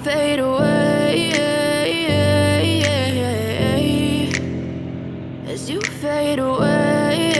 fade away, as you fade away.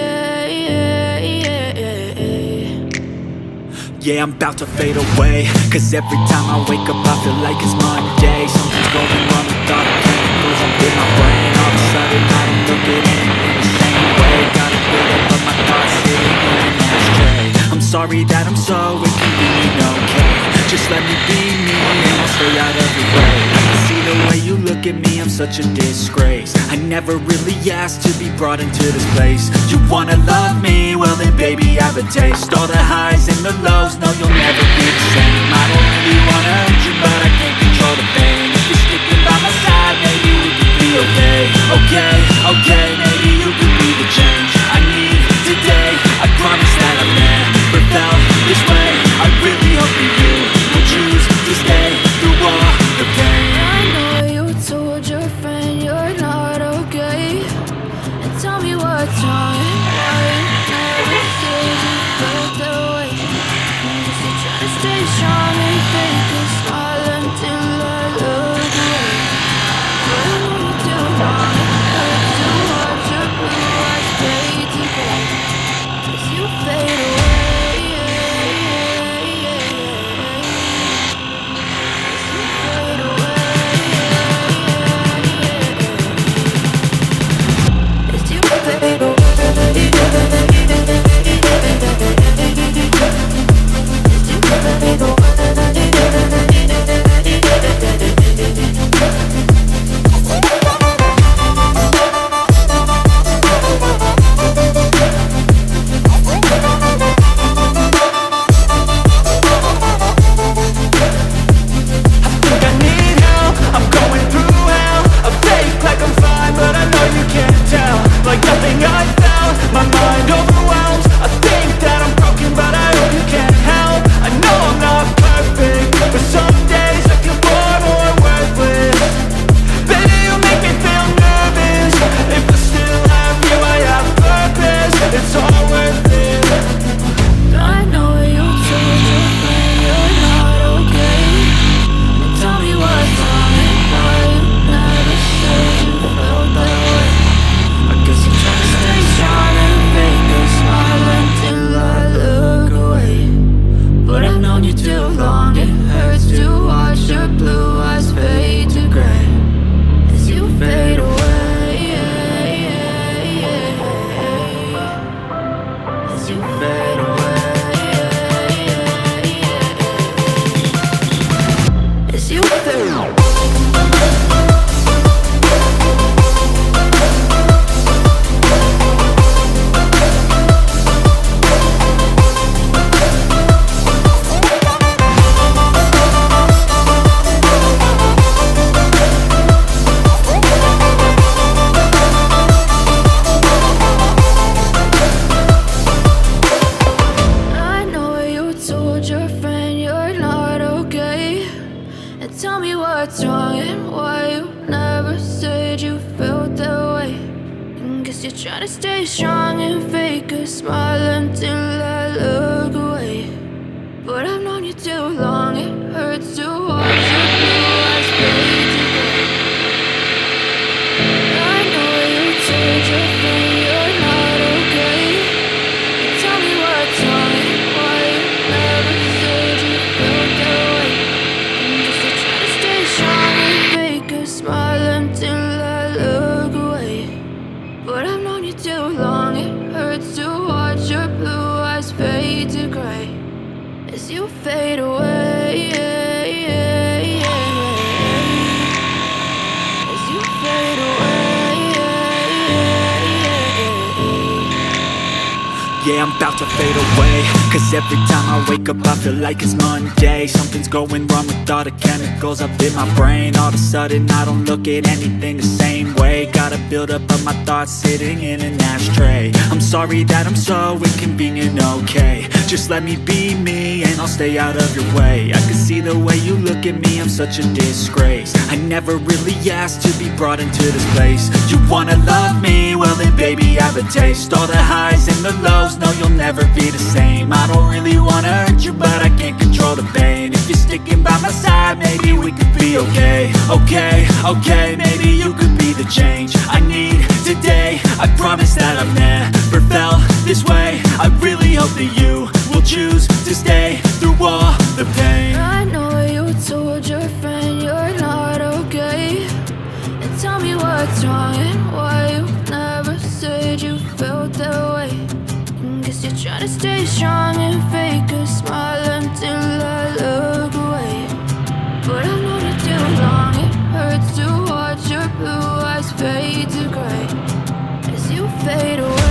Yeah, I'm about to fade away, cause every time I wake up I feel like it's Monday. Something's going wrong with all the chemicals up in my brain. All of a sudden I don't look at anything the same way. Gotta build up of my thoughts sitting in an ashtray. I'm sorry that I'm so inconvenient, okay? Just let me be me and I'll stay out of your way. I can see the way you look at me, I'm such a disgrace. I never really asked to be brought into this place. You wanna love me? Well then baby have a taste. All the highs and the lows, no you'll never be the same. I don't really wanna hurt you but I can't control the pain. If you're sticking by my side, maybe we can be okay. Okay, okay, maybe you can be the change I need today. I promise that I've never felt this way. I really hope that you will choose to stay through all the pain. I know you told your friend you're not okay, and tell me what's wrong and why you never said you felt that way. Just to try to stay strong and fake a smile until I look away. But I know you do wrong, it hurts to watch your blue eyes fade to gray as you fade away. Tell me what's wrong and why you never said you felt that way. I guess you're trying to stay strong and fake a smile until I look away. But I've known you too long, it hurts to watch your blue eyes fade to gray. I know you told your friend you're not okay, and tell me what's wrong and why you never said you felt that way. Strong and fake a smile until I look away. But I've known you too long, it hurts to watch your blue eyes fade to gray as you fade away. As you fade away. Yeah, I'm about to fade away, cause every time I wake up I feel like it's Monday. Something's going wrong with all the chemicals up in my brain. All of a sudden I don't look at anything the same way. Gotta build up of my thoughts sitting in an ashtray. I'm sorry that I'm so inconvenient, okay? Just let me be me and I'll stay out of your way. I can see the way you look look at me, I'm such a disgrace. I never really asked to be brought into this place. You wanna love me? Well then baby, have a taste. All the highs and the lows, no you'll never be the same. I don't really wanna hurt you, but I can't control the pain. If you're sticking by my side, maybe we could be okay. Okay, maybe you could be the change I need today. I promise that I've never felt this way. I really hope that you will choose to stay through all the pain. I know you told your friend you're not okay, and tell me what's wrong and why you never said you felt that way. Guess you're trying to stay strong and fake a smile until I look away. But I've known you too long, it hurts to watch your blue eyes fade to gray as you fade away.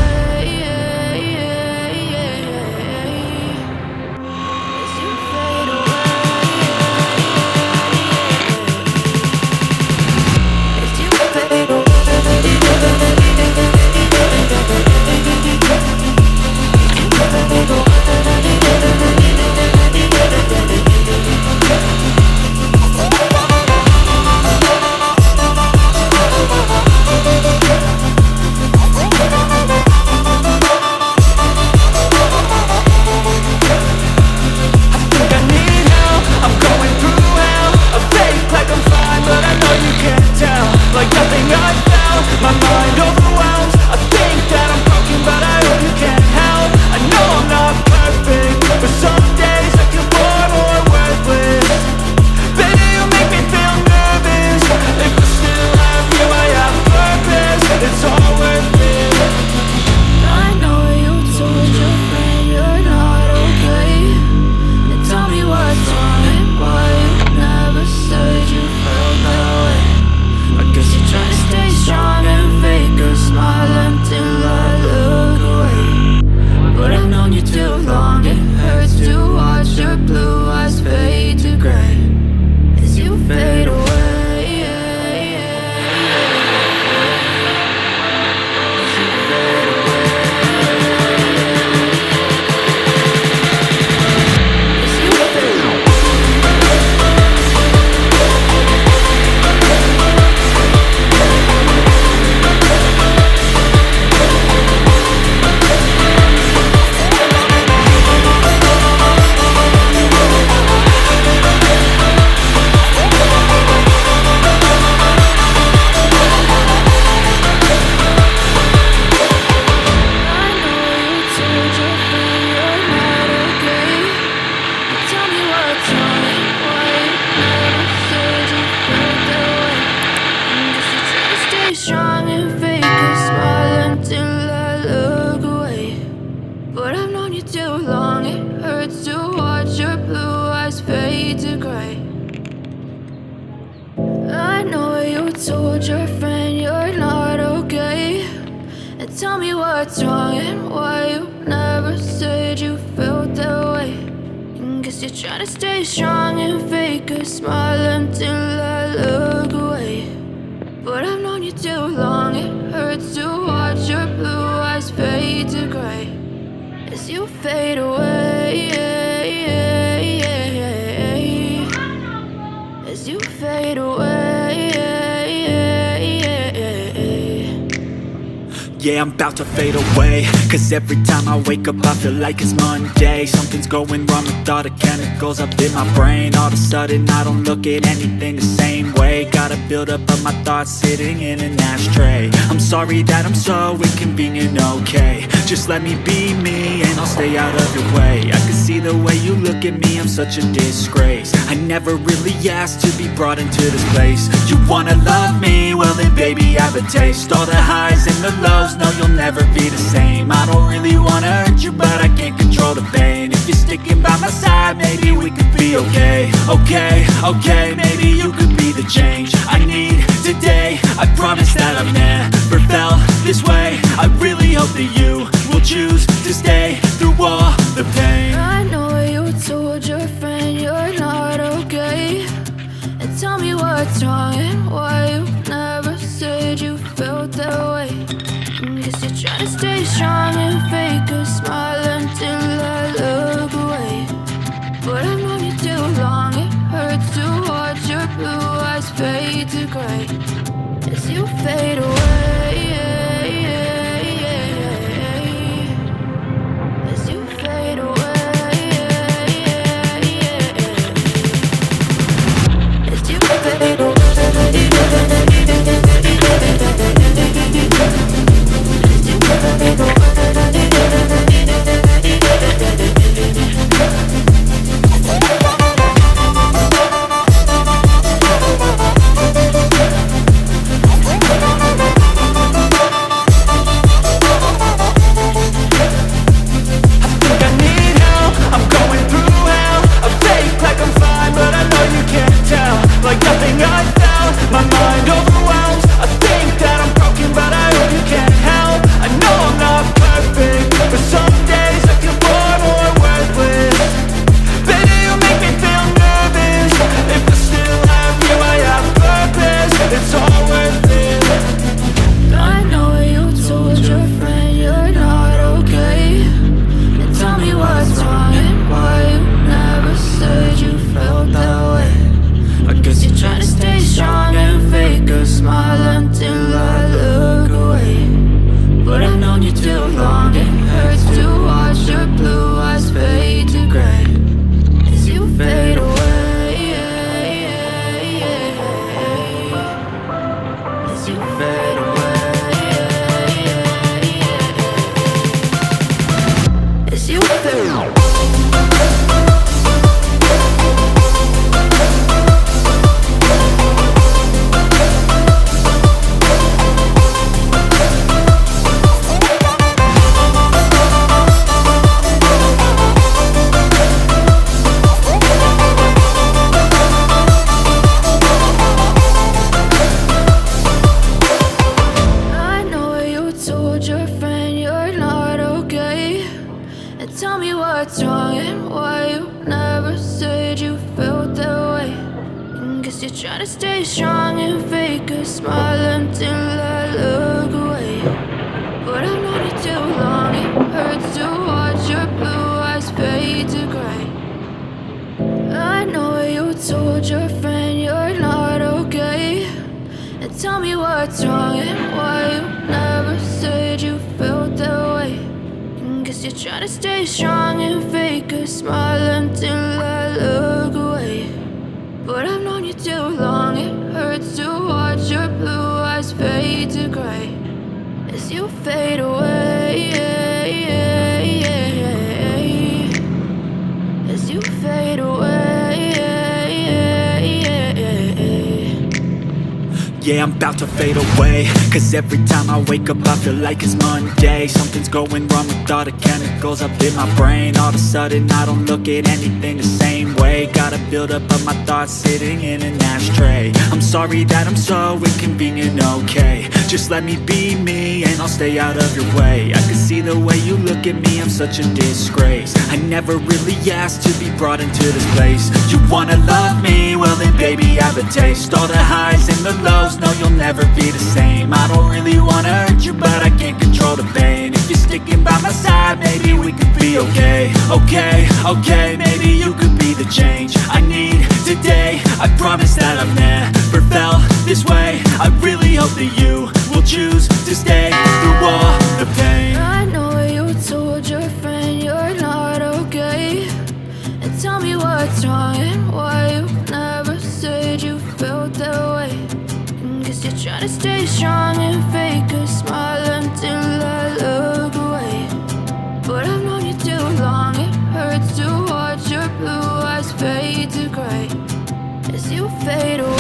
Told your friend you're not okay, and tell me what's wrong and why you never said you felt that way. Guess you're trying to stay strong and fake a smile until I look away. But I've known you too long, it hurts to watch your blue eyes fade to gray as you fade away, as you fade away. Yeah, I'm about to fade away, cause every time I wake up I feel like it's Monday. Something's going wrong with all the chemicals up in my brain. All of a sudden I don't look at anything the same way. Gotta build up of my thoughts sitting in an ashtray. I'm sorry that I'm so inconvenient, okay. Just let me be me and I'll stay out of your way. I can see the way you look at me, I'm such a disgrace. I never really asked to be brought into this place. You wanna love me? Well then baby, have a taste. All the highs and the lows, no you'll never be the same. I don't really wanna hurt you, but I can't control the pain. If you're sticking by my side, maybe we could be okay. Okay, maybe you could be the change I need today. I promise that I've never felt this way. I really hope that you will choose to stay through all the pain. I know you told your friend you're not okay, and tell me what's wrong and why you never said you felt that way. Guess you're trying to stay strong and fake a smile until I look away. But I've known you too long, it hurts to fade away, as you fade away, as you fade away. Like nothing I found, my mind overwhelms. I think that I'm broken, but I hope you can't help. I know I'm not perfect, but some days I feel far more worthless. Baby, you make me feel nervous. If I still have you, I have purpose. It's all worth it. I know you told your friend you're not okay, and tell me what's wrong and why you never said you felt that way. I guess you're trying to stay strong and fake a smile until I look away. But I've known you too long, it hurts to watch your blue eyes fade to gray as you fade away, as you fade away, as you fade away. Tell me what's wrong and why you never said you felt that way. Guess you're trying to stay strong and fake a smile until I look away. But I've known you too long, it hurts to watch your blue eyes fade to gray. I know you told your friend you're not okay, and tell me what's wrong and why you never said you felt that way. Guess you're trying to stay strong and fake a smile until I look away. But I've known you too long, it hurts to watch your blue eyes fade to gray as you fade away, as you fade away. Yeah, I'm about to fade away, cause every time I wake up I feel like it's Monday. Something's going wrong with all the chemicals up in my brain. All of a sudden I don't look at anything the same way. Gotta build up of my thoughts sitting in an ashtray. I'm sorry that I'm so inconvenient, okay. Just let me be me and I'll stay out of your way. I can see the way you look at me, I'm such a disgrace. I never really asked to be brought into this place. You wanna love me? Well then baby, have a taste. All the highs and the lows, no, you'll never be the same. I don't really wanna hurt you, but I can't control the pain. If you're sticking by my side, maybe we could be okay. Okay, maybe you could be the change I need today. I promise that I've never felt this way. I really hope that you will choose to stay through all the pain. I know you told your friend you're not okay, and tell me what's wrong and why you never said you felt that way. Guess you're trying to stay strong and fake a smile until I look away. But I've known you too long, it hurts to watch your blue eyes fade to gray as you fade away.